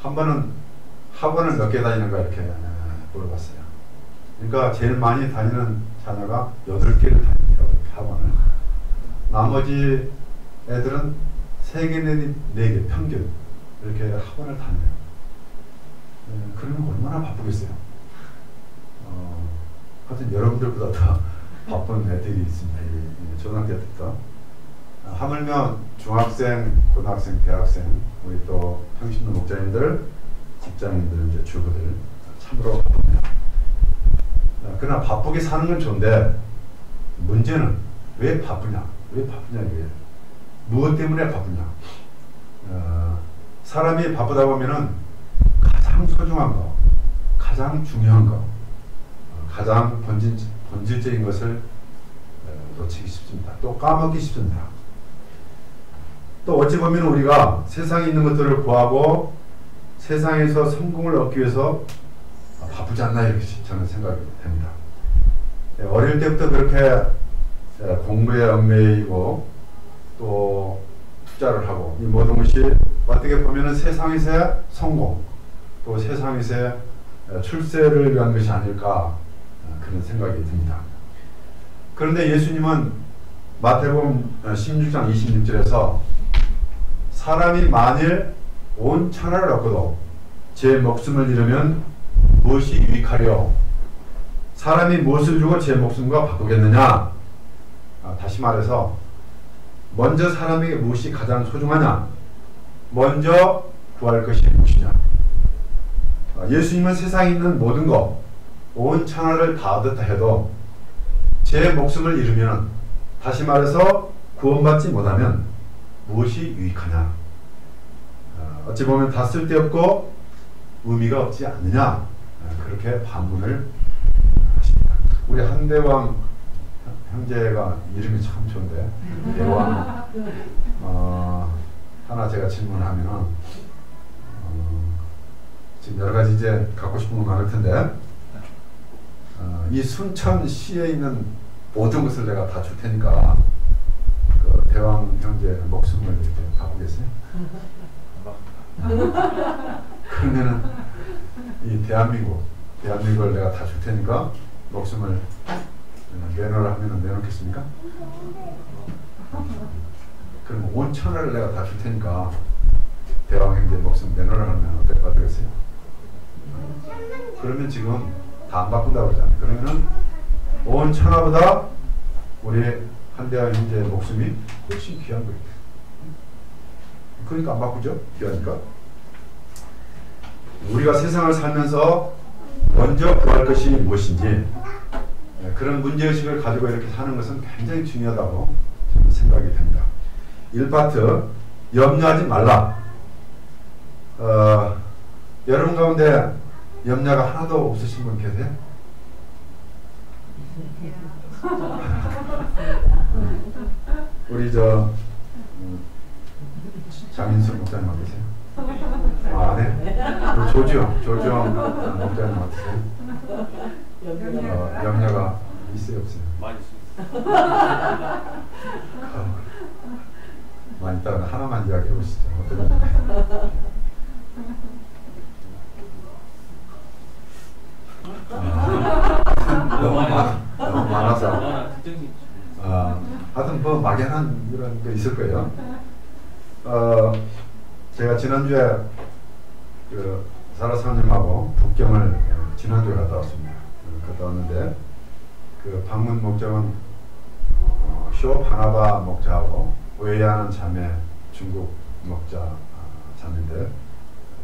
한 번은 학원을 몇 개 다니는가 이렇게 물어봤어요. 그러니까 제일 많이 다니는 자녀가 8개를 다닙니다. 학원을. 나머지 애들은 3개 내지 4개 평균 이렇게 학원을 다녀요. 그러면 얼마나 바쁘겠어요. 하여튼 여러분들보다 더 바쁜 애들이 있습니다. 이 초등학교 때부터. 하물며 중학생, 고등학생, 대학생, 우리 또 평신도 목자님들, 직장인들, 이제 주부들 참으로 바쁩니다. 그러나 바쁘게 사는 건 좋은데 문제는 왜 바쁘냐? 왜 바쁘냐 이게 무엇 때문에 바쁘냐? 사람이 바쁘다 보면은 가장 소중한 거, 가장 중요한 거, 가장 본질적인 것을 놓치기 쉽습니다. 또 까먹기 쉽습니다. 또 어찌 보면 우리가 세상에 있는 것들을 구하고 세상에서 성공을 얻기 위해서 바쁘지 않나 이렇게 저는 생각이 됩니다. 어릴 때부터 그렇게 공부에 얽매이고 또 투자를 하고 이 모든 것이 어떻게 보면 세상에서의 성공 또 세상에서의 출세를 위한 것이 아닐까 그런 생각이 듭니다. 그런데 예수님은 마태복음 16장 26절에서 사람이 만일 온 천하를 얻고도 제 목숨을 잃으면 무엇이 유익하려? 사람이 무엇을 주고 제 목숨과 바꾸겠느냐? 다시 말해서 먼저 사람에게 무엇이 가장 소중하냐? 먼저 구할 것이 무엇이냐? 예수님은 세상에 있는 모든 것, 온 천하를 다 얻었다 해도 제 목숨을 잃으면 다시 말해서 구원받지 못하면 무엇이 유익하냐? 어찌 보면 다 쓸데없고 의미가 없지 않느냐? 그렇게 반문을 하십니다. 우리 한대왕 형제가 이름이 참 좋은데 대왕 하나 제가 질문하면 지금 여러 가지 이제 갖고 싶은 건 많을 텐데 이 순천시에 있는 모든 것을 내가 다 줄 테니까 그 대왕 형제 목숨을 이렇게 바꾸겠어요? 그러면은 이 대한민국을 내가 다 줄 테니까 목숨을 내놓으라 하면 내놓겠습니까? 그럼 온 천하를 내가 다 줄 테니까 대왕 형제 목숨 내놓으라 하면 어떨 것 같으세요? 그러면 지금 다 안 바꾼다고 그러잖아요. 그러면은 온 천하보다 우리 한대왕 형제의 목숨이 훨씬 귀한 거예요. 그러니까 안 바꾸죠? 귀하니까. 우리가 세상을 살면서 먼저 구할 것이 무엇인지 그런 문제의식을 가지고 이렇게 사는 것은 굉장히 중요하다고 저는 생각이 됩니다. 1파트 염려하지 말라. 여러분 가운데 염려가 하나도 없으신 분 계세요? 우리 장인수 목사님 어떠세요? 안 해? 조지영 목사님 어떠세요? 염려가 있어요 없어요? 많이 있어요. 많이 있다가 하나만 이야기해 보시죠. 너무 많아서 하여튼 뭐 막연한 이런 거 있을 거예요. 제가 지난주에 그 사라사님하고 북경을 지난주에 갔다 왔습니다. 갔다 왔는데 그 방문 목적은 쇼 바나바 목자하고 외야하는 자매 중국 목자 자매인데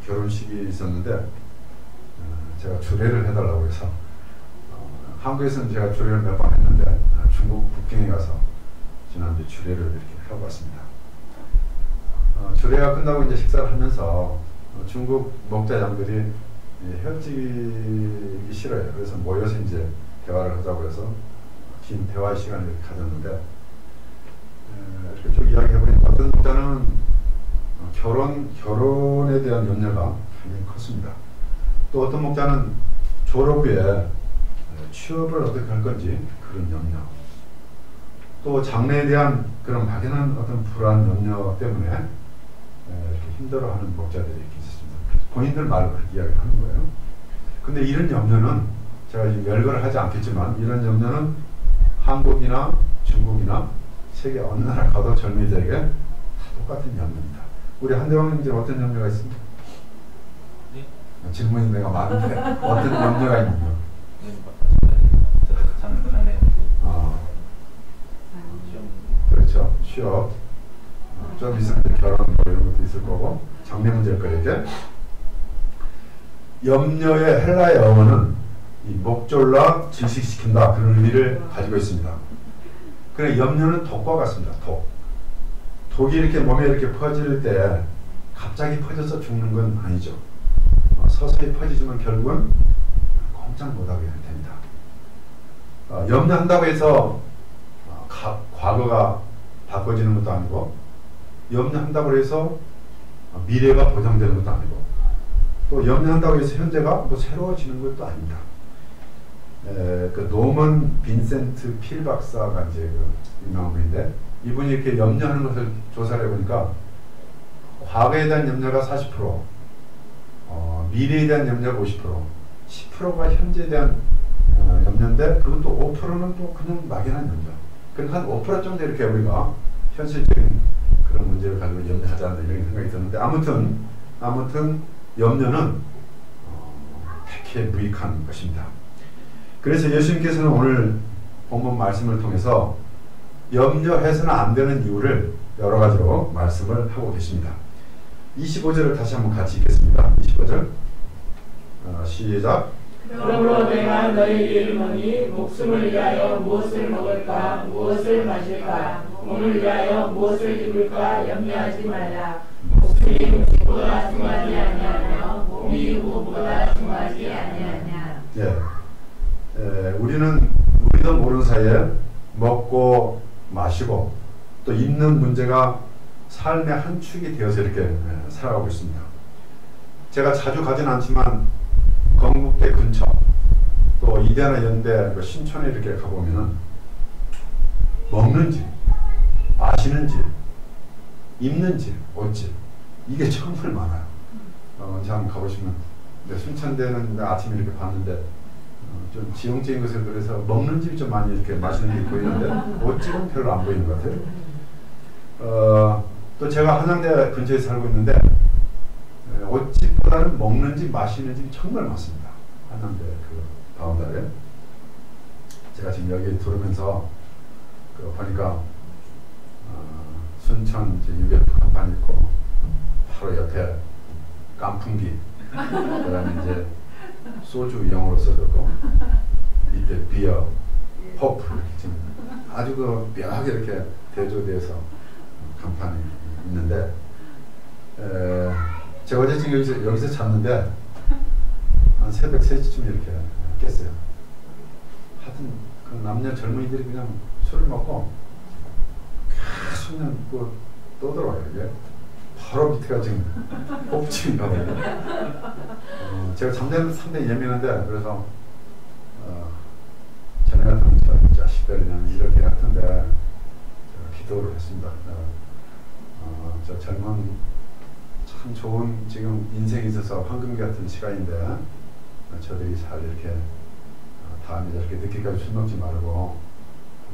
결혼식이 있었는데 제가 주례를 해달라고 해서 한국에서는 제가 주례를 몇 번 했는데 중국 북경에 가서 지난주 주례를 이렇게 하고 왔습니다. 주례가 끝나고 이제 식사를 하면서 중국 목자장들이 헤어지기 싫어요. 그래서 모여서 이제 대화를 하자고 해서 긴 대화 시간을 이렇게 가졌는데 이렇게 쭉 이야기해보니까 어떤 목자는 결혼에 대한 염려가 굉장히 컸습니다. 또 어떤 목자는 졸업 후에 취업을 어떻게 할 건지 그런 염려, 또 장래에 대한 그런 막연한 어떤 불안 염려 때문에 이렇게 힘들어하는 목자들이 이렇게 있었습니다. 본인들 말로 그렇게 이야기를 하는 거예요. 근데 이런 염려는 제가 지금 열거를 하지 않겠지만 이런 염려는 한국이나 중국이나 세계 어느 나라 가도 젊은이들에게 다 똑같은 염려입니다. 우리 한대왕 형제 어떤 염려가 있습니까? 네? 질문이 내가 많은데 어떤 염려가 있는가? 장래 그렇죠. 취업, 좀 있으면 결혼 뭐 이런 것도 있을 거고 장래 문제일 거예요. 이제 염려의 헬라의 영어는 이 목졸라 질식시킨다 그런 의미를 가지고 있습니다. 그래 염려는 독과 같습니다. 독이 이렇게 몸에 이렇게 퍼질 때 갑자기 퍼져서 죽는 건 아니죠. 서서히 퍼지지만 결국은 꼼짝 못하게 됩니다. 염려한다고 해서 과거가 바꿔지는 것도 아니고 염려한다고 해서 미래가 보장되는 것도 아니고 또 염려한다고 해서 현재가 뭐 새로워지는 것도 아닙니다. 그 노먼 빈센트 필 박사가 이제 그 유명한 분인데 이분이 이렇게 염려하는 것을 조사를 해보니까 과거에 대한 염려가 40%, 미래에 대한 염려가 50%, 10%가 현재에 대한 염려인데 그것도 5%는 또 그냥 막연한 염려. 그럼 한 5% 정도 이렇게 우리가 현실적인 그런 문제를 가지고 염려하지 않나 이런 생각이 드는데 아무튼 염려는 택해 무익한 것입니다. 그래서 예수님께서는 오늘 본문 말씀을 통해서 염려해서는 안 되는 이유를 여러 가지로 말씀을 하고 계십니다. 25절을 다시 한번 같이 읽겠습니다. 25절 시작. 그러므로 내가 너희에게 이르노니 목숨을 위하여 무엇을 먹을까 무엇을 마실까 몸을 위하여 무엇을 입을까 염려하지 말라. 목숨이 음식보다 중하지 아니하며 몸이 무엇보다 중하지 아니하냐. 우리도 모르는 사이에 먹고 마시고 또 입는 문제가 삶의 한 축이 되어서 이렇게 살아가고 있습니다. 제가 자주 가진 않지만 건국대 근처 또 이대나 연대 신촌에 이렇게 가보면은 먹는 집, 마시는 집, 입는 집, 옷집 이게 정말 많아요. 언제 한번 가보시면 순천대는 아침에 이렇게 봤는데 좀 지형적인 것을 그래서 먹는 집이 좀 많이 이렇게 마시는 게 보이는데 옷집은 별로 안 보이는 것 같아요. 또 제가 한양대 근처에 살고 있는데 옷집보다는 먹는 집, 마시는 집이 정말 많습니다. 한양대 그 바운다리에 제가 지금 여기 들어오면서 보니까 순천 이제 UF 간판 있고 바로 옆에 깐풍기 그다음에 이제 소주 영어로 써졌고 밑에 비어, 퍼프 이렇게 지금 아주 그 묘하게 이렇게 대조되어서 간판이 있는데 제가 어제 지금 여기서 잤는데 한 새벽 3시쯤 이렇게 깼어요. 하여튼 그 남녀 젊은이들이 그냥 술을 먹고 계속 그냥 떠들어와요. 이게 바로 밑에가 지금 꼭지인가봐요. 제가 잠자는 상당히 예민한데 그래서 전에 같은 저 자식들 그냥 이렇게 같은데 제가 기도를 했습니다. 저 젊은 참 좋은 지금 인생에 있어서 황금 같은 시간인데 저들이 잘 이렇게 다음에 저렇게 늦게까지 술 먹지 말고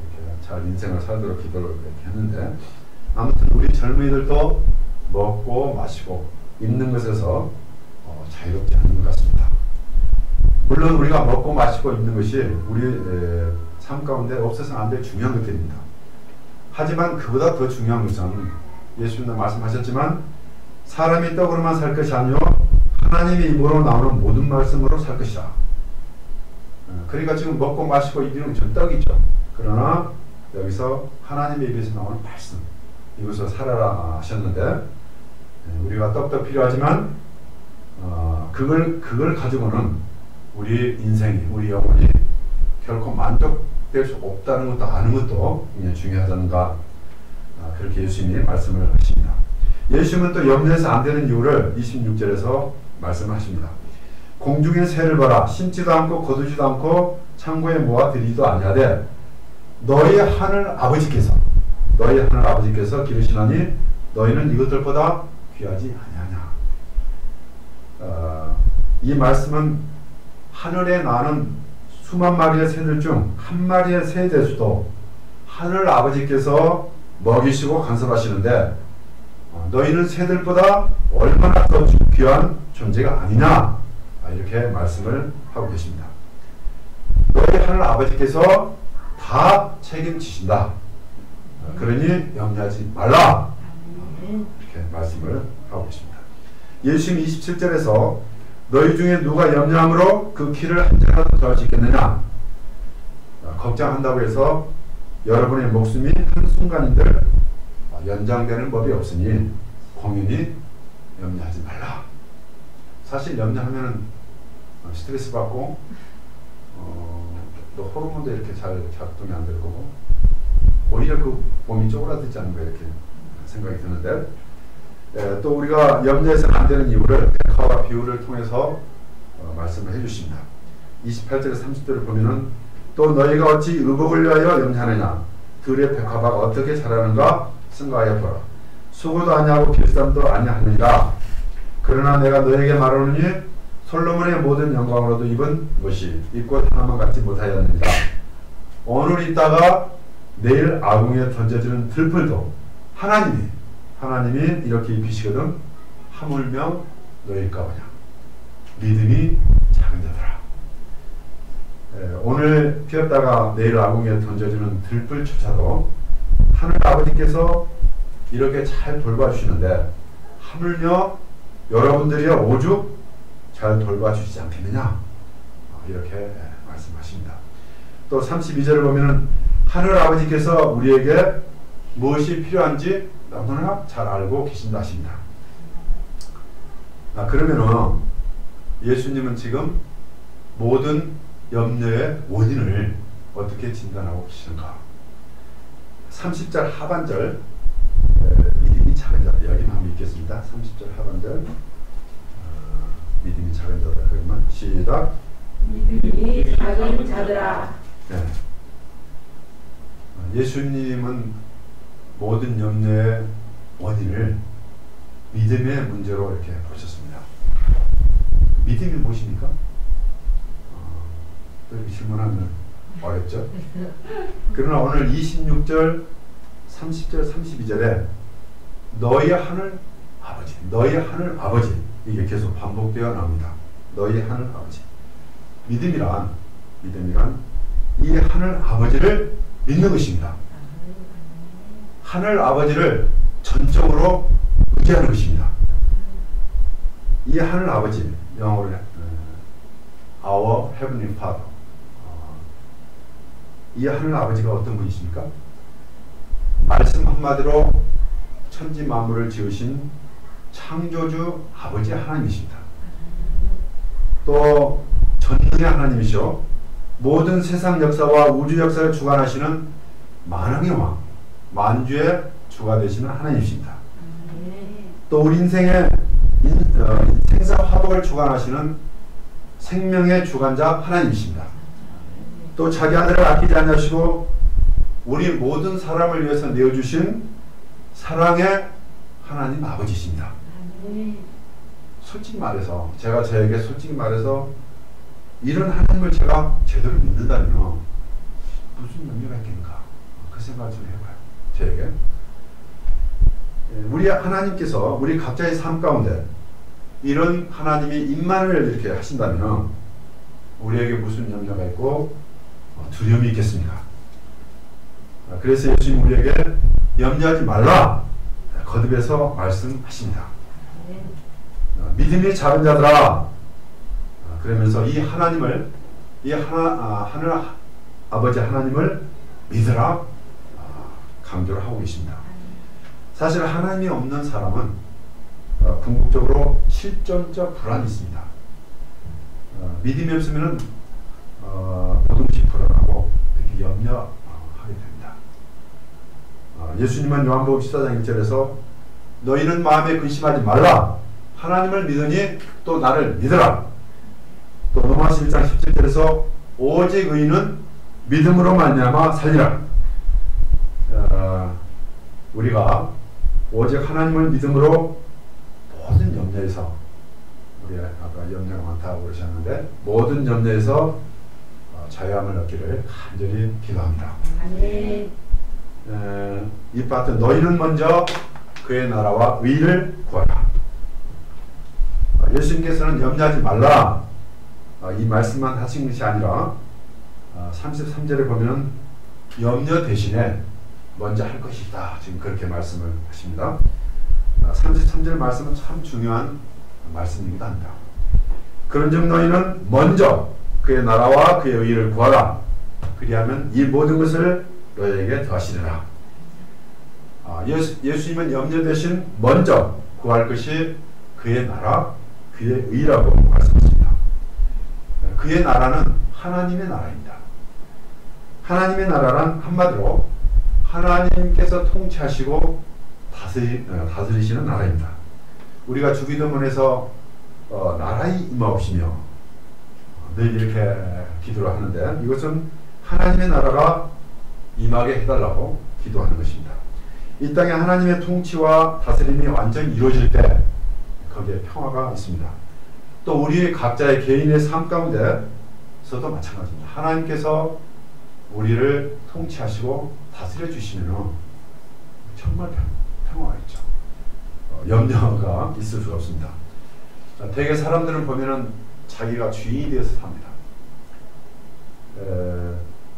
이렇게 잘 인생을 살도록 기도를 이렇게 했는데 아무튼 우리 젊은이들도 먹고 마시고 입는 것에서 자유롭지 않은 것 같습니다. 물론 우리가 먹고 마시고 입는 것이 우리 삶 가운데 없어서는 안 될 중요한 것들입니다. 하지만 그보다 더 중요한 것은 예수님도 말씀하셨지만 사람이 떡으로만 살 것이 아니요 하나님의 입으로 나오는 모든 말씀으로 살 것이다. 그러니까 지금 먹고 마시고 입는 전 떡이죠. 그러나 여기서 하나님의 입에서 나오는 말씀 이것을 살아라 하셨는데 우리가 떡도 필요하지만 그걸 가지고는 우리 인생이 우리 영혼이 결코 만족될 수 없다는 것도 아는 것도 굉장히 중요하다는가 그렇게 예수님이 말씀을 하십니다. 예수님은 또 염려해서 안 되는 이유를 26절에서 말씀을 하십니다. 공중의 새를 봐라. 심지도 않고 거두지도 않고 창고에 모아 들이지도 아니하되 너희 하늘 아버지께서 기르시나니 너희는 이것들보다 귀하지 아니하냐. 이 말씀은 하늘에 나는 수만 마리의 새들 중 한 마리의 새 대수도 하늘 아버지께서 먹이시고 간섭하시는데 너희는 새들보다 얼마나 더 귀한 존재가 아니냐, 이렇게 말씀을 하고 계십니다. 너희 하늘 아버지께서 다 책임지신다. 그러니 염려하지 말라. 이렇게 말씀을 하고 계십니다. 예수님 27절에서 너희 중에 누가 염려함으로 그 키를 한 자라도 더할 수 있겠느냐. 걱정한다고 해서 여러분의 목숨이 한순간인들 연장되는 법이 없으니 공연히 염려하지 말라. 사실 염려하면 스트레스 받고 또 호르몬도 이렇게 잘 작동이 안 될 거고 오히려 그 몸이 쪼그라들지 않는가 이렇게 생각이 드는데, 또 우리가 염려해서는 안 되는 이유를 백화와 비유를 통해서 말씀을 해주십니다. 28절에서 30절을 보면은 또 너희가 어찌 의복을 위하여 염려하느냐. 들의 백화가 어떻게 자라는가 생각하여 보라. 수고도 아니하고 길쌈도 아니하느니라. 그러나 내가 너에게 말하노니 솔로몬의 모든 영광으로도 입은 것이 이 꽃 하나만 갖지 못하였느니라. 오늘 있다가 내일 아궁이에 던져지는 들풀도 하나님이 이렇게 입히시거든 하물며 너희일까 보냐. 믿음이 작은 자들아. 오늘 피었다가 내일 아궁이에 던져지는 들풀조차도 하늘 아버지께서 이렇게 잘 돌봐주시는데 하물며 여러분들이 오죽 잘 돌봐주시지 않겠느냐, 이렇게 말씀하십니다. 또 32절을 보면은 하늘 아버지께서 우리에게 무엇이 필요한지 너무나 잘 알고 계신다 하십니다. 그러면은 예수님은 지금 모든 염려의 원인을 어떻게 진단하고 계시는가? 30절 하반절, 믿음이 작은 자들, 여기만 한번 읽겠습니다. 30절 하반절, 믿음이 작은 자들. 그러면 시작. 믿음이 작은 자들아. 네. 예수님은 모든 염려의 원인을 믿음의 문제로 이렇게 보셨습니다. 믿음이 무엇입니까? 이렇게 질문하면 어렵죠? 그러나 오늘 26절, 30절, 32절에 너희 하늘 아버지, 이게 계속 반복되어 나옵니다. 너희 하늘 아버지. 믿음이란 이 하늘 아버지를 믿는 것입니다. 하늘 아버지를 전적으로 의지하는 것입니다. 이 하늘 아버지, 영어로 Our Heavenly Father. 이 하늘 아버지가 어떤 분이십니까? 말씀 한마디로 천지 만물을 지으신 창조주 아버지 하나님이십니다. 또 전능의 하나님이시오. 모든 세상 역사와 우주 역사를 주관하시는 만왕의 왕, 만주의 주가 되시는 하나님이십니다. 또 우리 인생의 생사 화복을 주관하시는 생명의 주관자 하나님이십니다. 또 자기 아들을 아끼지 않으시고 우리 모든 사람을 위해서 내어주신 사랑의 하나님 아버지십니다. 솔직히 말해서 제가 저에게 솔직히 말해서 이런 하나님을 제가 제대로 믿는다면 무슨 의미가 있겠는가, 그 생각을 좀 해봐요. 저에게 우리 하나님께서 우리 각자의 삶 가운데 이런 하나님이 임만을 이렇게 하신다면 우리에게 무슨 염려가 있고 두려움이 있겠습니까? 그래서 예수님 우리에게 염려하지 말라 거듭해서 말씀하십니다. 믿음이 작은 자들아. 그러면서 이 하나님을, 하늘 아버지 하나님을 믿으라 강조를 하고 계십니다. 사실 하나님이 없는 사람은 궁극적으로 실존적 불안이 있습니다. 믿음이 없으면 조금씩 불안하고 이렇게 염려하게 됩니다. 예수님은 요한복음 14장 1절에서 너희는 마음에 근심하지 말라. 하나님을 믿으니 또 나를 믿으라. 또 로마서 1장 17절에서 오직 의인은 믿음으로 말미암아 살리라. 우리가 오직 하나님을 믿음으로 모든 염려에서 우리 아까 염려가 많다고 그러셨는데 모든 염려에서 자유함을 얻기를 간절히 기도합니다. 아멘. 이 파트 너희는 먼저 그의 나라와 의를 구하라. 예수님께서는 염려하지 말라 이 말씀만 하신 것이 아니라 33절에 보면 염려 대신에 먼저 할 것이 있다. 지금 그렇게 말씀을 하십니다. 33절 말씀은 참 중요한 말씀이기도 합니다. 그런즉 너희는 먼저 그의 나라와 그의 의를 구하라. 그리하면 이 모든 것을 너희에게 더하시리라. 예수님은 염려 대신 먼저 구할 것이 그의 나라, 그의 의라고 말씀하십니다. 그의 나라는 하나님의 나라입니다. 하나님의 나라란 한마디로 하나님께서 통치하시고 다스리시는 나라입니다. 우리가 주기도문에서 나라의 임하옵시며 늘 이렇게 기도를 하는데 이것은 하나님의 나라가 임하게 해달라고 기도하는 것입니다. 이 땅에 하나님의 통치와 다스림이 완전히 이루어질 때 거기에 평화가 있습니다. 또 우리 각자의 개인의 삶 가운데서도 마찬가지입니다. 하나님께서 우리를 통치하시고 다스려 주시면 정말 평화가 있죠. 염려가 있을 수가 없습니다. 대개 사람들은 보면은 자기가 주인이 되어서 삽니다.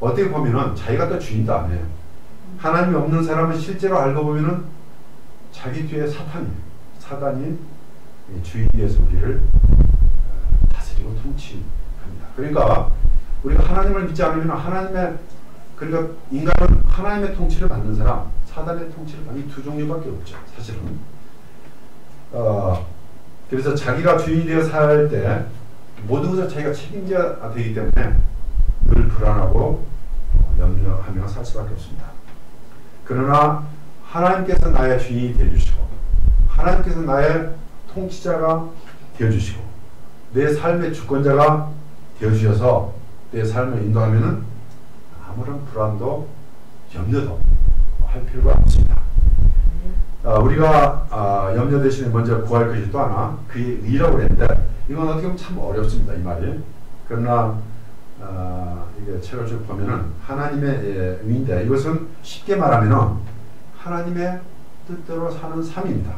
어떻게 보면은 자기가 또 주인도 안 해요. 하나님이 없는 사람은 실제로 알고 보면은 자기 뒤에 사단이 주인이 되어서 우리를 다스리고 통치합니다. 그러니까 우리가 하나님을 믿지 않으면 그러니까 인간은 하나님의 통치를 받는 사람, 사단의 통치를 받는 이 두 종류밖에 없죠. 사실은. 그래서 자기가 주인이 되어 살 때 모든 것을 자기가 책임져야 되기 때문에 늘 불안하고 염려하며 살 수밖에 없습니다. 그러나 하나님께서 나의 주인이 되어주시고 하나님께서 나의 통치자가 되어주시고 내 삶의 주권자가 되어주셔서 내 삶을 인도하면은 아무런 불안도 염려도 할 필요가 없습니다. 우리가 염려 대신에 먼저 구할 것이 또 하나 그의 의라고 했는데 이건 어떻게 보면 참 어렵습니다. 이 말이. 그러나 이게 책을 쭉 보면은 하나님의 의인데 이것은 쉽게 말하면은 하나님의 뜻대로 사는 삶입니다.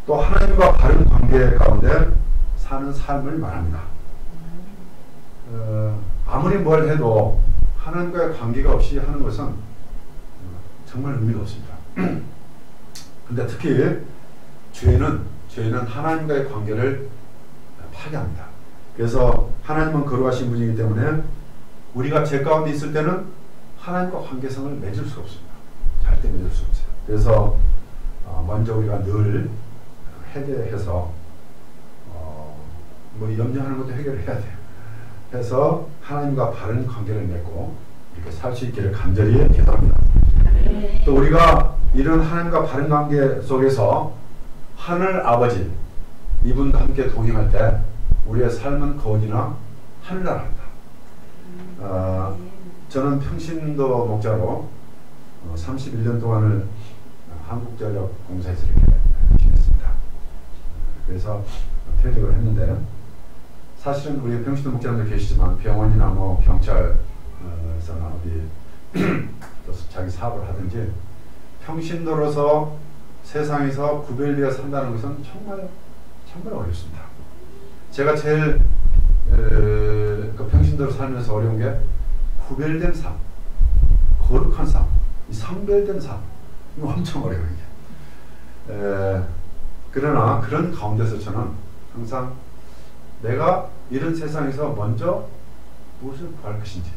또 하나님과 바른 관계 가운데 사는 삶을 말합니다. 아무리 뭘 해도 하나님과의 관계가 없이 하는 것은 정말 의미가 없습니다. 근데 특히 죄는 하나님과의 관계를 파괴합니다. 그래서 하나님은 거룩하신 분이기 때문에 우리가 죄 가운데 있을 때는 하나님과 관계성을 맺을 수가 없습니다. 절대 맺을 수 없어요. 그래서 먼저 우리가 늘 해결해서 뭐 염려하는 것도 해결해야 돼요. 해서 하나님과 바른 관계를 맺고 이렇게 살 수 있기를 간절히 기도합니다. 또 우리가 이런 하나님과 바른 관계 속에서 하늘 아버지 이분과 함께 동행할 때 우리의 삶은 거기나 하늘나라입니다. 저는 평신도 목자로 31년 동안을 한국전력공사에서 이렇게 지냈습니다. 그래서 퇴직을 했는데 사실은 우리 평신도 목자님도 계시지만 병원이나 뭐 경찰서나 어디 또 자기 사업을 하든지 평신도로서 세상에서 구별되어 산다는 것은 정말 어렵습니다. 제가 제일 그 평신도로 살면서 어려운 게 구별된 삶, 거룩한 삶, 이 성별된 삶, 이거 엄청 어려워요. 그러나 그런 가운데서 저는 항상 내가 이런 세상에서 먼저 무엇을 구할 것인지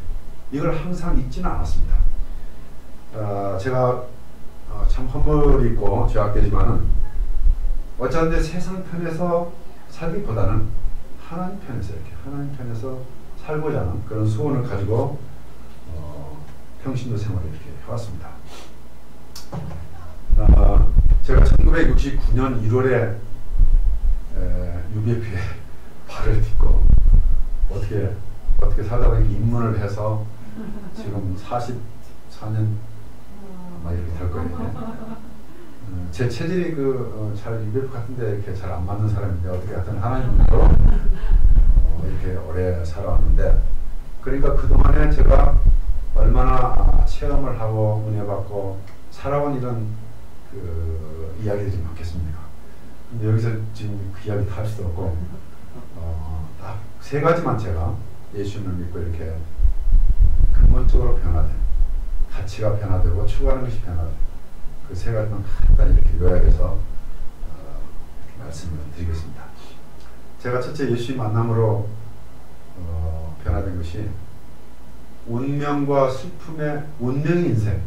이걸 항상 잊지는 않았습니다. 제가 참 험물이 있고 죄악되지만은 어쩌는데 세상 편에서 살기보다는 하나님 편에서 이렇게 하나님 편에서 살고자 하는 그런 소원을 가지고 평신도 생활을 이렇게 해왔습니다. 제가 1969년 1월에 UBF에 발을 딛고 어떻게 살다 보니까 입문을 해서 지금 44년 아마 이렇게 될 거예요. 제 체질이 잘 UBF 같은데 이렇게 잘 안 맞는 사람인데 어떻게 하여튼 하나님으로 이렇게 오래 살아왔는데, 그러니까 그동안에 제가 얼마나 체험을 하고 은혜 받고 살아온 이런 이야기들이 많겠습니까? 근데 여기서 지금 그 이야기 다 할 수도 없고, 딱 세 가지만 제가 예수님을 믿고 이렇게 근본적으로 변화된, 가치가 변화되고 추구하는 것이 변화된 그 세 가지만 간단히 이렇게 요약해서 말씀을 드리겠습니다. 제가 첫째 예수님 만남으로 변화된 것이 운명과 슬픔의, 운명의 인생,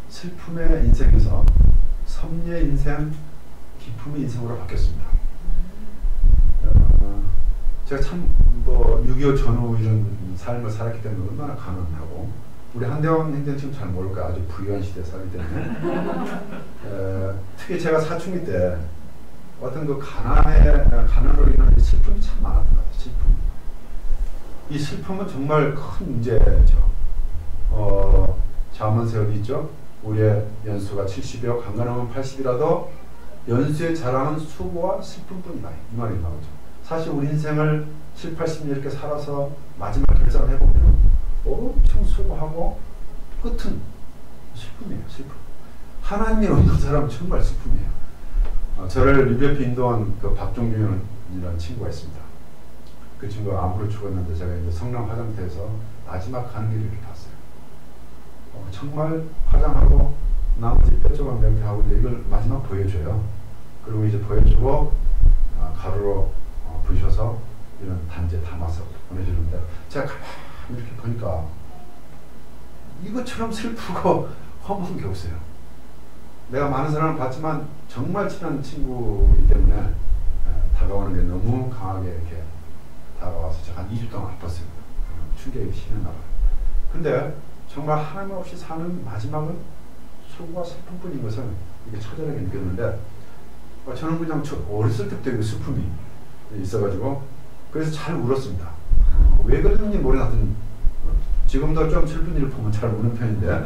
슬픔의 인생에서 섭리의 인생, 기쁨의 인생으로 바뀌었습니다. 제가 참 6.25 전후 이런 삶을 살았기 때문에 얼마나 가난하고, 우리 한대원 행정 지금 잘 모를 거야. 아주 부유한 시대에 살기 때문에. 특히 제가 사춘기 때 어떤 가난으로 인한 슬픔이 참 많았던 것 같아요. 슬픔. 이 슬픔은 정말 큰 문제죠. 잠언세 어디 있죠? 우리의 연수가 70이요 강건하면 80이라도 연수의 자랑은 수고와 슬픔뿐이다. 이 말이 나오죠. 사실 우리 인생을 7, 80년 이렇게 살아서 마지막 결산을 해보면 엄청 수고하고 끝은 슬픔이에요. 슬픔. 하나님이 없는 사람은 정말 슬픔이에요. 저를 UBF 인도한 그 박종균이라는 친구가 있습니다. 그 친구가 암으로 죽었는데 제가 이제 성남 화장터에서 마지막 가는 길을 이렇게 봤어요. 정말 화장하고 나머지 뼈조각 몇 개 하고 이걸 마지막 보여줘요. 그리고 이제 보여주고 가루로 부셔서 이런 단지에 담아서 보내주는데, 제가 가만히 이렇게 보니까 이것처럼 슬프고 허무한 게 없어요. 내가 많은 사람을 봤지만 정말 친한 친구이기 때문에 다가오는 게 너무 강하게 이렇게 다가와서 제가 한 2주 동안 아팠어요. 충격이 심했나 봐요. 근데 정말 하나님 없이 사는 마지막은 수고와 슬픔뿐인 것을 이게 처절하게 느꼈는데, 저는 그냥 어렸을 때부터 그 슬픔이 있어가지고 그래서 잘 울었습니다. 왜 그랬는지 모르겠는, 지금도 좀 슬픈 일을 보면 잘 우는 편인데,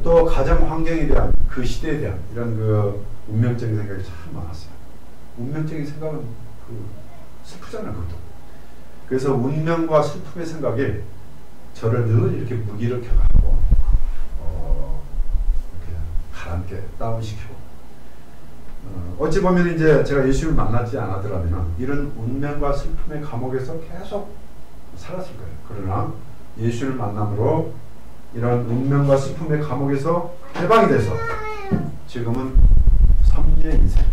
또 가정 환경에 대한, 그 시대에 대한 이런 그 운명적인 생각이 참 많았어요. 운명적인 생각은 슬프잖아요, 그것도. 그래서 운명과 슬픔의 생각이 저를 늘 이렇게 무기력해하고 이렇게 가라앉게 다운시키고, 어찌 보면 이제 제가 예수를 만나지 않았더라면 이런 운명과 슬픔의 감옥에서 계속 살았을 거예요. 그러나 예수를 만남으로 이런 운명과 슬픔의 감옥에서 해방이 돼서 지금은 섭리의 인생,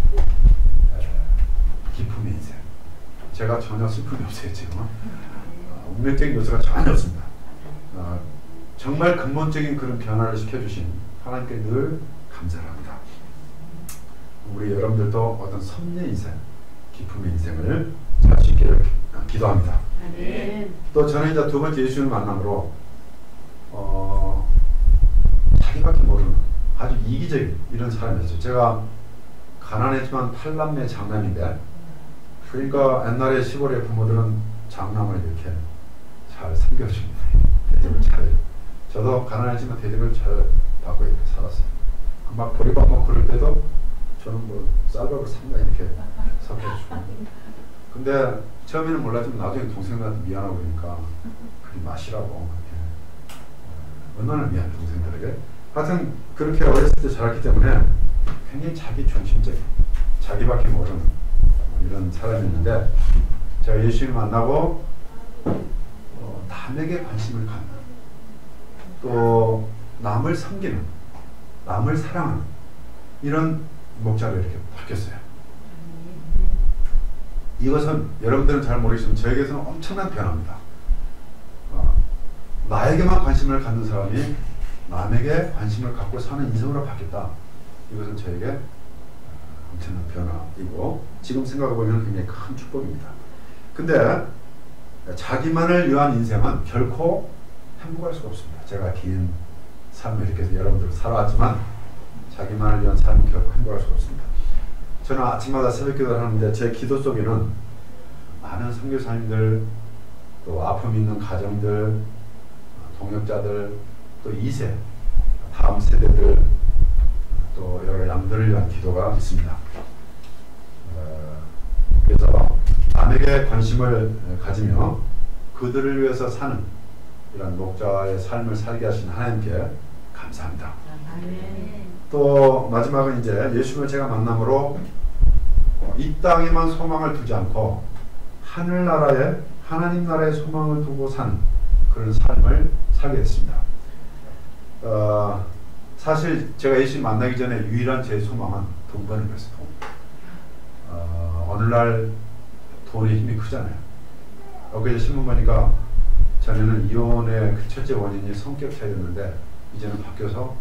기쁨의 인생. 제가 전혀 슬픔이 없어요. 지금은 운명적인 요소가 전혀 없습니다. 정말 근본적인 그런 변화를 시켜주신 하나님께 늘 감사를 합니다. 우리 여러분들도 어떤 섭리의 인생, 기쁨의 인생을 살 수 있기를 기도합니다. 아멘. 또 저는 이제 두 번째 예수를 만남으로 자기밖에 모르는 아주 이기적인 이런 사람이었어요. 제가 가난했지만 8남매 장남인데, 그러니까 옛날에 시골의 부모들은 장남을 이렇게 잘 섬겨줍니다. 대접을 잘해요. 저도 가난했지만 대접을 잘 받고 이렇게 살았어요. 막 보리밥 먹고 그럴 때도 저는 쌀밥을 상당히 이렇게 섞어주고. 근데 처음에는 몰랐지만 나중에 동생들한테 미안하고 그러니까 그리 마시라고 이렇게. 얼마나 미안해 동생들에게. 하여튼 그렇게 어렸을 때 자랐기 때문에 굉장히 자기 중심적인, 자기밖에 모르는 이런 사람이었는데, 제가 예수님을 만나고 남에게 관심을 갖는, 또 남을 섬기는, 남을 사랑하는 이런 목자로 이렇게 바뀌었어요. 이것은 여러분들은 잘 모르겠지만 저에게서는 엄청난 변화입니다. 나에게만 관심을 갖는 사람이 남에게 관심을 갖고 사는 인생으로 바뀌었다. 이것은 저에게 엄청난 변화이고 지금 생각해보면 굉장히 큰 축복입니다. 근데 자기만을 위한 인생은 결코 행복할 수가 없습니다. 제가 긴 삶을 이렇게 여러분들 살아왔지만 자기만을 위한 삶은 결코 행복할 수가 없습니다. 저는 아침마다 새벽기도를 하는데 제 기도 속에는 많은 선교사님들, 또 아픔 있는 가정들, 동역자들, 또 2세, 다음 세대들, 또 여러 양들을 위한 기도가 있습니다. 그래서 남에게 관심을 가지며 그들을 위해서 사는 이런 목자의 삶을 살게 하신 하나님께 감사합니다. 또 마지막은 이제 예수님을 제가 만남으로 이 땅에만 소망을 두지 않고 하늘나라에 하나님 나라의 소망을 두고 사는 그런 삶을 살게 됐습니다. 사실 제가 예수님 만나기 전에 유일한 제 소망은 돈 버는 거였어요. 오늘날 돈의 힘이 크잖아요. 엊그제 신문 보니까 전에는 이혼의 그 첫째 원인이 성격 차이였는데 이제는 바뀌어서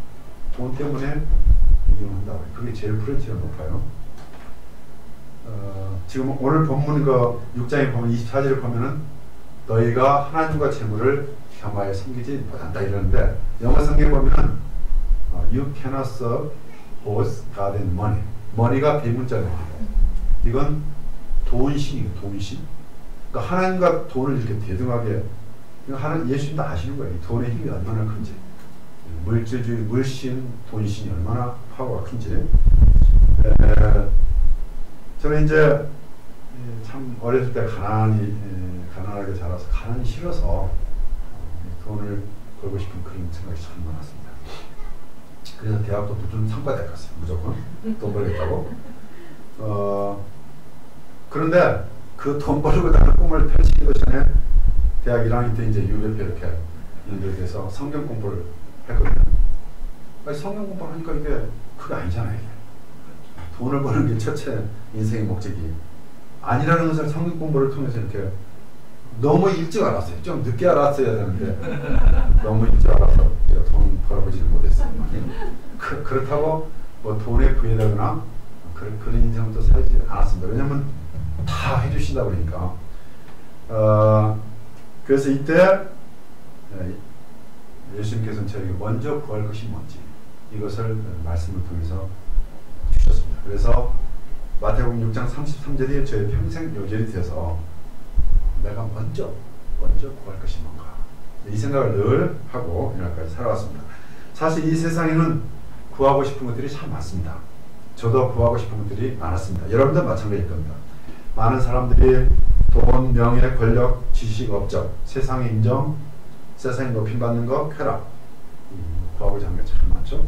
돈 때문에 이혼한다고 해요. 그게 제일 프리티가 높아요. 지금 오늘 본문 그 6장에 보면 24절을 보면은 너희가 하나님과 재물을 겸하여 섬기지 못한다 이러는데 영어 성경에 보면은 You cannot serve both God and money. money가 대문자예요. 이건 돈신이에요. 돈신. 그러니까 하나님과 돈을 이렇게 대등하게 하는 예수님도 아시는 거예요. 돈의 힘이 얼마나 큰지. 물질주의, 물신, 돈신이 얼마나 파워가 큰지. 저는 이제 참 어렸을 때 가난하게 자라서 가난이 싫어서 돈을 벌고 싶은 그런 생각이 참 많았습니다. 그래서 대학도 무슨 상과대학 갔어요. 무조건 돈 벌겠다고. 그런데 그 돈 벌고 나는 꿈을 펼치기 전에 대학 1학년 때 이제 유배표 이렇게 연결돼서 성경 공부를 했거든요. 성경 공부를 하니까 이게 그게 아니잖아요. 이게. 돈을 버는 게 첫째 인생의 목적이 아니라는 것을 성경 공부를 통해서 이렇게 너무 일찍 알았어요. 좀 늦게 알았어야 되는데 너무 일찍 알아서 제가 돈 벌어보지를 못했어요. 그렇다고 뭐 돈에 부여되거나 그런 인생은 또 살지 않았습니다. 왜냐하면 다 해주신다 그러니까. 그래서 이때 예수님께서는 저에게 먼저 구할 것이 뭔지 이것을 말씀을 통해서 주셨습니다. 그래서 마태복음 6장 33절이 저의 평생 요절이 돼서 내가 먼저 구할 것이 뭔가 이 생각을 늘 하고 오늘까지 살아왔습니다. 사실 이 세상에는 구하고 싶은 것들이 참 많습니다. 저도 구하고 싶은 것들이 많았습니다. 여러분도 마찬가지일 겁니다. 많은 사람들이 돈, 명예, 권력, 지식, 업적, 세상의 인정, 세상에 높임받는 것, 쾌락 구하고자 하는 게 참 많죠.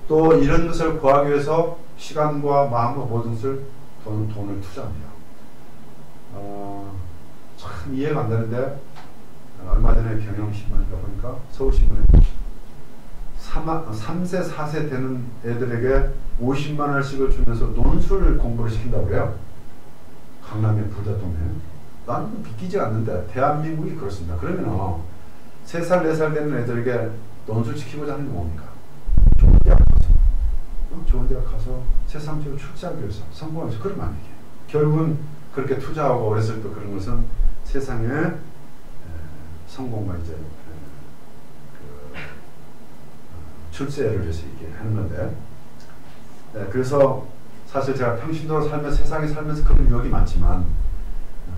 또 이런 것을 구하기 위해서 시간과 마음과 모든 것을 돈을 투자합니다. 참 이해가 안 되는데 얼마 전에 경영신문을 보니까 서울신문에 3세, 4세 되는 애들에게 50만 원씩을 주면서 논술 공부를 시킨다고 해요. 강남의 부자 동네. 나는 믿기지 않는데 대한민국이 그렇습니다. 그러면 3살, 4살 되는 애들에게 논술 시키고자 하는 게 뭡니까? 좋은 대학 가서 좋은 대학 가서 세상적으로 출세하기 위해서 성공해서 그러면 안 되게. 결국은 그렇게 투자하고 어렸을 때 그런 것은 세상의 성공과 이제 출세를 위해서 이렇게 하는 건데 그래서 사실 제가 평신도로 살면서 세상에 살면서 그런 유혹이 많지만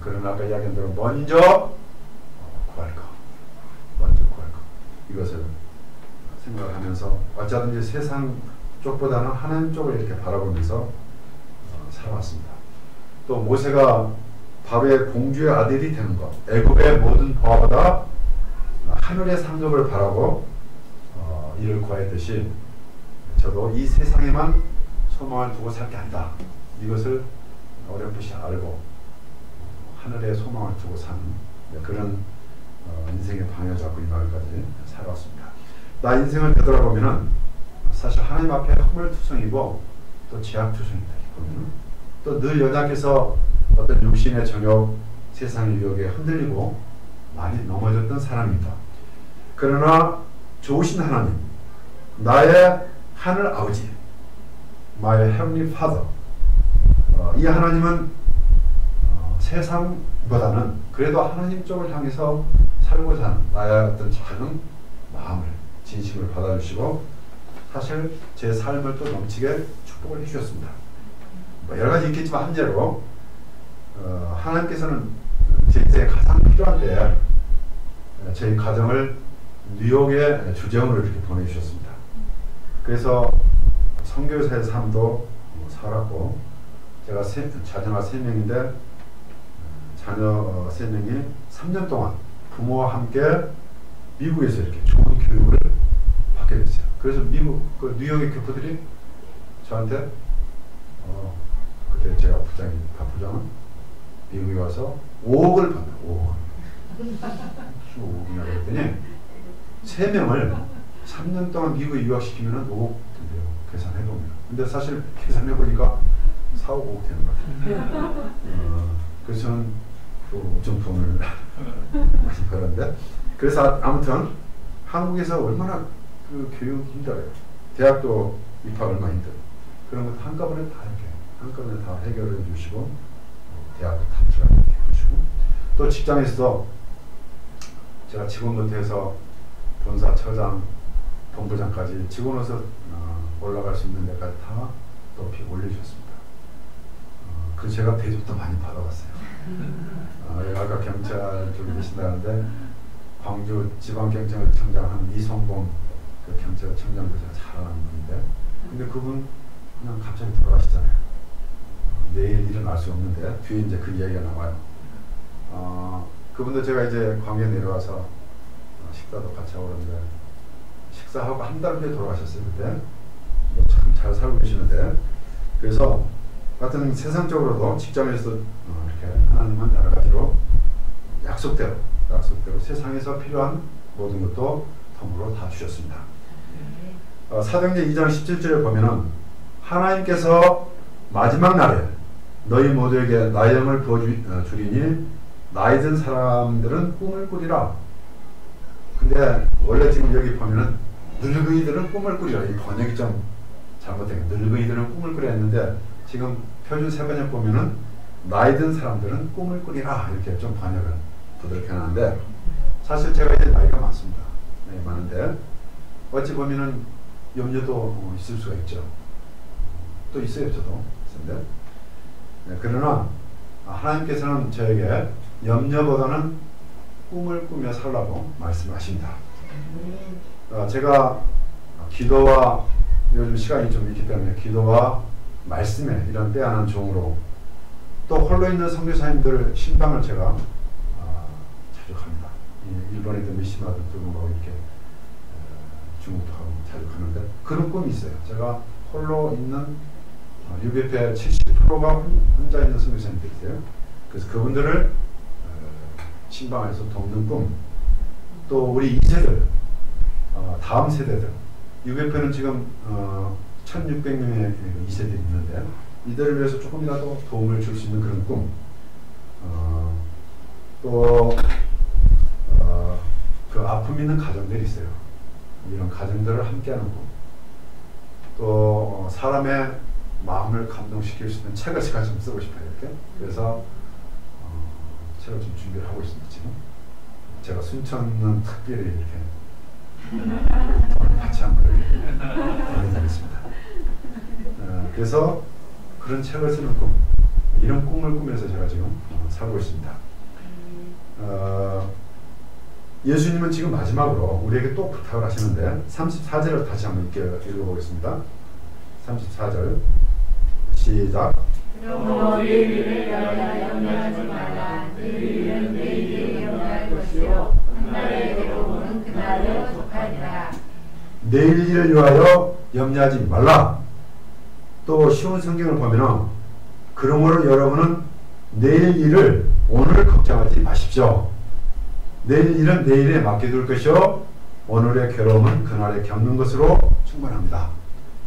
그러나 아까 이야기한 대로 먼저 구할 거 이것을 생각하면서 어쩌든지 세상 쪽보다는 하나님 쪽을 이렇게 바라보면서 살아왔습니다. 또 모세가 바로의 공주의 아들이 되는 것, 애굽의 모든 보화보다 하늘의 상급을 바라고 이를 구하였듯이 저도 이 세상에만 소망을 두고 살 게 아니다. 이것을 어렴풋이 알고 하늘의 소망을 두고 사는 그런 인생의 방향을 잡고 이 마을까지 살아왔습니다. 나 인생을 되돌아보면은 사실 하나님 앞에 허물투성이고 또 제약투성이다. 또 늘 연약해서 어떤 육신의 정욕, 세상의 유혹에 흔들리고 많이 넘어졌던 사람입니다. 그러나 좋으신 하나님, 나의 하늘 아버지, My Heavenly Father, 이 하나님은 세상보다는 그래도 하나님 쪽을 향해서 살고자 하는 나의 어떤 작은 마음을 진심을 받아주시고 사실 제 삶을 또 넘치게 축복을 해주셨습니다. 여러 가지 있겠지만 한제로 하나님께서는 제 인생에 가장 필요한데 저희 가정을 뉴욕의 주재원으로 이렇게 보내주셨습니다. 그래서 선교사의 삶도 살았고, 제가 자녀가 3명인데 자녀 3명이 3년 동안 부모와 함께 미국에서 이렇게 좋은 교육을 받게 됐어요. 그래서 미국 그 뉴욕의 교포들이 저한테 그때 제가 부장은 미국에 와서 5억을 받는 5억. 무슨 5억이냐 그랬더니 3명을 3년 동안 미국에 유학시키면 5억 된대요. 계산해보면. 근데 사실 계산해보니까 4, 5억 되는 것 같아요. 그래서 저는 엄청 돈을 많이 벌었는데, 그래서 아무튼 한국에서 얼마나 그 교육이 힘들어요. 대학도 입학 얼마 힘들어요. 그런 것도 한꺼번에 다 해결해 주시고, 대학도 탑출하게 해주시고, 또 직장에서도 제가 직원부터 해서 본사, 처장, 본부장까지 직원으로서 올라갈 수 있는 데까지 다 높이 올려주셨습니다. 그래서 제가 대접도 많이 받아봤어요. 아까 경찰 쪽에 계신다는데 광주 지방경찰청장 이성범 그 경찰청장도 제가 잘 아는 분인데, 근데 그분 그냥 갑자기 돌아가시잖아요. 내일 일어날 수 없는데 뒤에 이제 그 이야기가 나와요. 그분도 제가 이제 광주에 내려와서 식사도 같이 하고 그러는데, 식사하고 한 달 후에 돌아가셨어요. 그때 참 잘 살고 계시는데, 그래서 하여튼 세상적으로도 직장에서도 이렇게 하나님은 여러 가지로 약속대로 세상에서 필요한 모든 것도 덤으로 다 주셨습니다. 사도행전 2장 17절에 보면은 하나님께서 마지막 날에 너희 모두에게 나의 영을 부어주리니 나이 든 사람들은 꿈을 꾸리라. 근데 원래 지금 여기 보면은 늙은이들은 꿈을 꾸리라. 이 번역이 좀 잘못된 게, 늙은이들은 꿈을 꾸리라 했는데 지금 표준 세번역 보면은 나이 든 사람들은 꿈을 꾸리라 이렇게 좀 번역을 부드럽게 하는데, 사실 제가 이제 나이가 많습니다. 네, 많은데 어찌 보면은 염려도 있을 수가 있죠. 또 있어요, 저도. 네, 그러나 하나님께서는 저에게 염려보다는 꿈을 꾸며 살라고 말씀하십니다. 제가 기도와 요즘 시간이 좀 있기 때문에 기도와 말씀에 이런 빼앗는 종으로, 또 홀로 있는 선교사님들 신방을 제가 자주 갑니다. 일본에 있던 미시마도 들고 이렇게 중국도 가고 자주 가는데 그런 꿈이 있어요. 제가 홀로 있는 UBF의 70%가 혼자 있는 선교사님들이 있어요. 그래서 그분들을 신방에서 돕는 꿈, 또 우리 2세들, 다음 세대들, UBF는 지금 1600명의 2세들이 있는데 이들을 위해서 조금이라도 도움을 줄 수 있는 그런 꿈, 또 그 아픔 있는 가정들이 있어요. 이런 가정들을 함께하는 꿈, 또 사람의 마음을 감동시킬 수 있는 책을 제가 좀 쓰고 싶어요. 이렇게. 그래서 책을 좀 준비를 하고 있습니다. 지금 제가 순천은 특별히 이렇게 같이 한번 보내드리겠습니다. 그래서 그런 책을 쓰는 꿈, 이런 꿈을 꾸면서 제가 지금 살고 있습니다. 예수님은 지금 마지막으로 우리에게 또 부탁을 하시는데 34절을 다시 한번 읽어보겠습니다. 34절 시작. 그러므로 내일 일을 염려하지 말라. 내일 일은 내일이 염려할 것이요 그날의 괴로움은 그날에 족하리라. 내일 일을 위하여 염려하지 말라. 또 쉬운 성경을 보면은 그러므로 여러분은 내일 일을 오늘 걱정하지 마십시오. 내일 일은 내일에 맡겨둘 것이요 오늘의 괴로움은 그날에 겪는 것으로 충분합니다.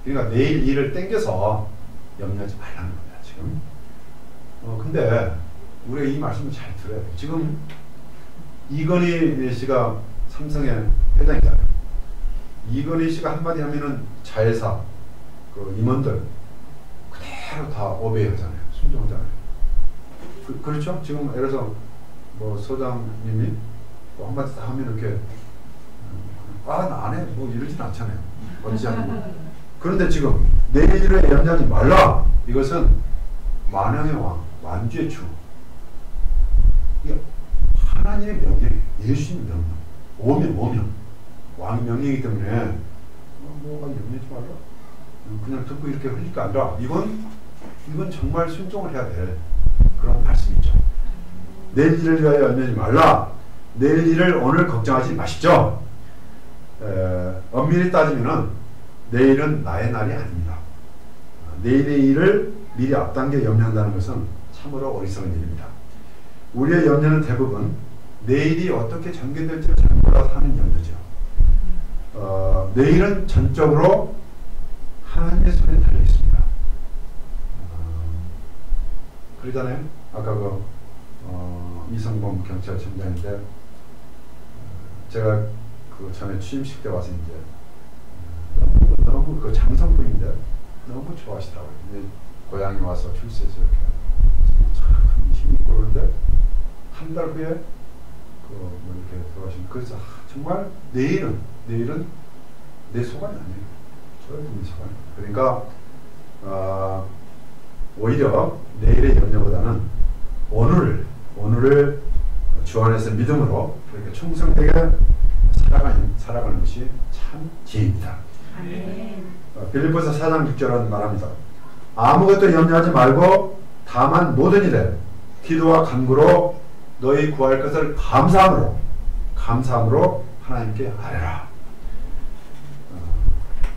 그러니까 내일 일을 땡겨서 염려하지 말라는 겁니다. 지금. 근데 우리가 이 말씀을 잘 들어야 돼요. 지금 이건희 씨가 삼성의 회장이잖아요. 이건희 씨가 한마디 하면은 자회사 그 임원들 그대로 다 오베이하잖아요. 순종하잖아요. 그렇죠? 지금 예를 들어서 뭐 소장님이 뭐 한마디 다 하면 이렇게 나 안 해 뭐 이러진 않잖아요. 어찌 않고. 그런데 지금 내일에 염려하지 말라. 이것은 만왕의 왕, 완주의 주. 이게 하나님의 명령, 예수님의 명령, 오명, 왕의 명령이기 때문에 뭐가 염려하지 말라. 그냥 듣고 이렇게 흘릴 게 아니라 이건 정말 순종을 해야 될 그런 말씀이죠. 내일 일을 위하여 염려하지 말라. 내일 일을 오늘 걱정하지 마십시오. 엄밀히 따지면은 내일은 나의 날이 아닙니다. 내일의 일을 미리 앞당겨 염려한다는 것은 참으로 어리석은 일입니다. 우리의 염려는 대부분 내일이 어떻게 전개될지를 잘 몰라서 하는 염려죠. 내일은 전적으로 하나님의 손에 달려 있습니다. 그러잖아요. 아까 이성범 경찰청장인데 제가 그 전에 취임식 때 와서 이제 너무 그 장성분인데 너무 좋아하시더라고요. 고향에 와서 출세해서 이렇게 참 힘이 있고 그런데 한 달 후에 이렇게 돌아가신. 그래서 정말 내일은 내 소관이 아니에요. 절대 내 소관이. 그러니까 오히려 내일의 염려보다는 오늘을 주 안에서 믿음으로 그렇게 충성되게 살아가는 것이 참 지혜입니다. 빌립보서 4장 6절은 말합니다. 아무것도 염려하지 말고 다만 모든 일에 기도와 간구로 너희 구할 것을 감사함으로 하나님께 아뢰라.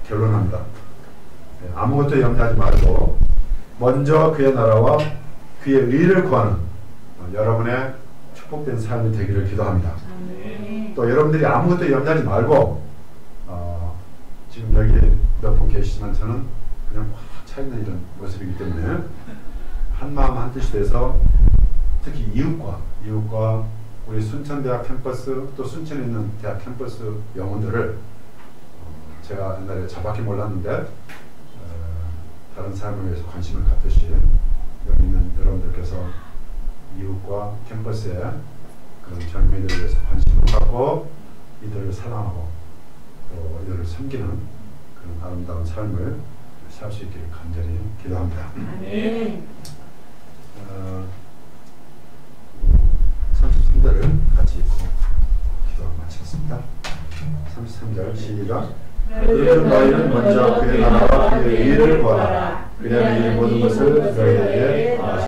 결론합니다. 아무것도 염려하지 말고 먼저 그의 나라와 그의 의를 구하는 여러분의 축복된 삶이 되기를 기도합니다. 또 여러분들이 아무것도 염려하지 말고 지금 여기 몇 분 계시지만 저는 그냥 확 차있는 이런 모습이기 때문에 한마음 한뜻이 돼서 특히 이웃과 우리 순천대학 캠퍼스 또 순천에 있는 대학 캠퍼스 영혼들을 제가 옛날에 자박히 몰랐는데 다른 사람을 위해서 관심을 갖듯이 여기 있는 여러분들께서 이웃과 캠퍼스에 그런 젊은이들을 위해서 관심을 갖고 이들을 사랑하고 또 이들을 섬기는 그런 아름다운 삶을 살 수 있기를 간절히 기도합니다. 아멘. 33절을 같이 읽고 기도를 마치겠습니다. 33절 시작. 그러면 너희는 먼저 그의 나라와 그의 의를 구하라. 그리하면 이 모든 것을 너희에게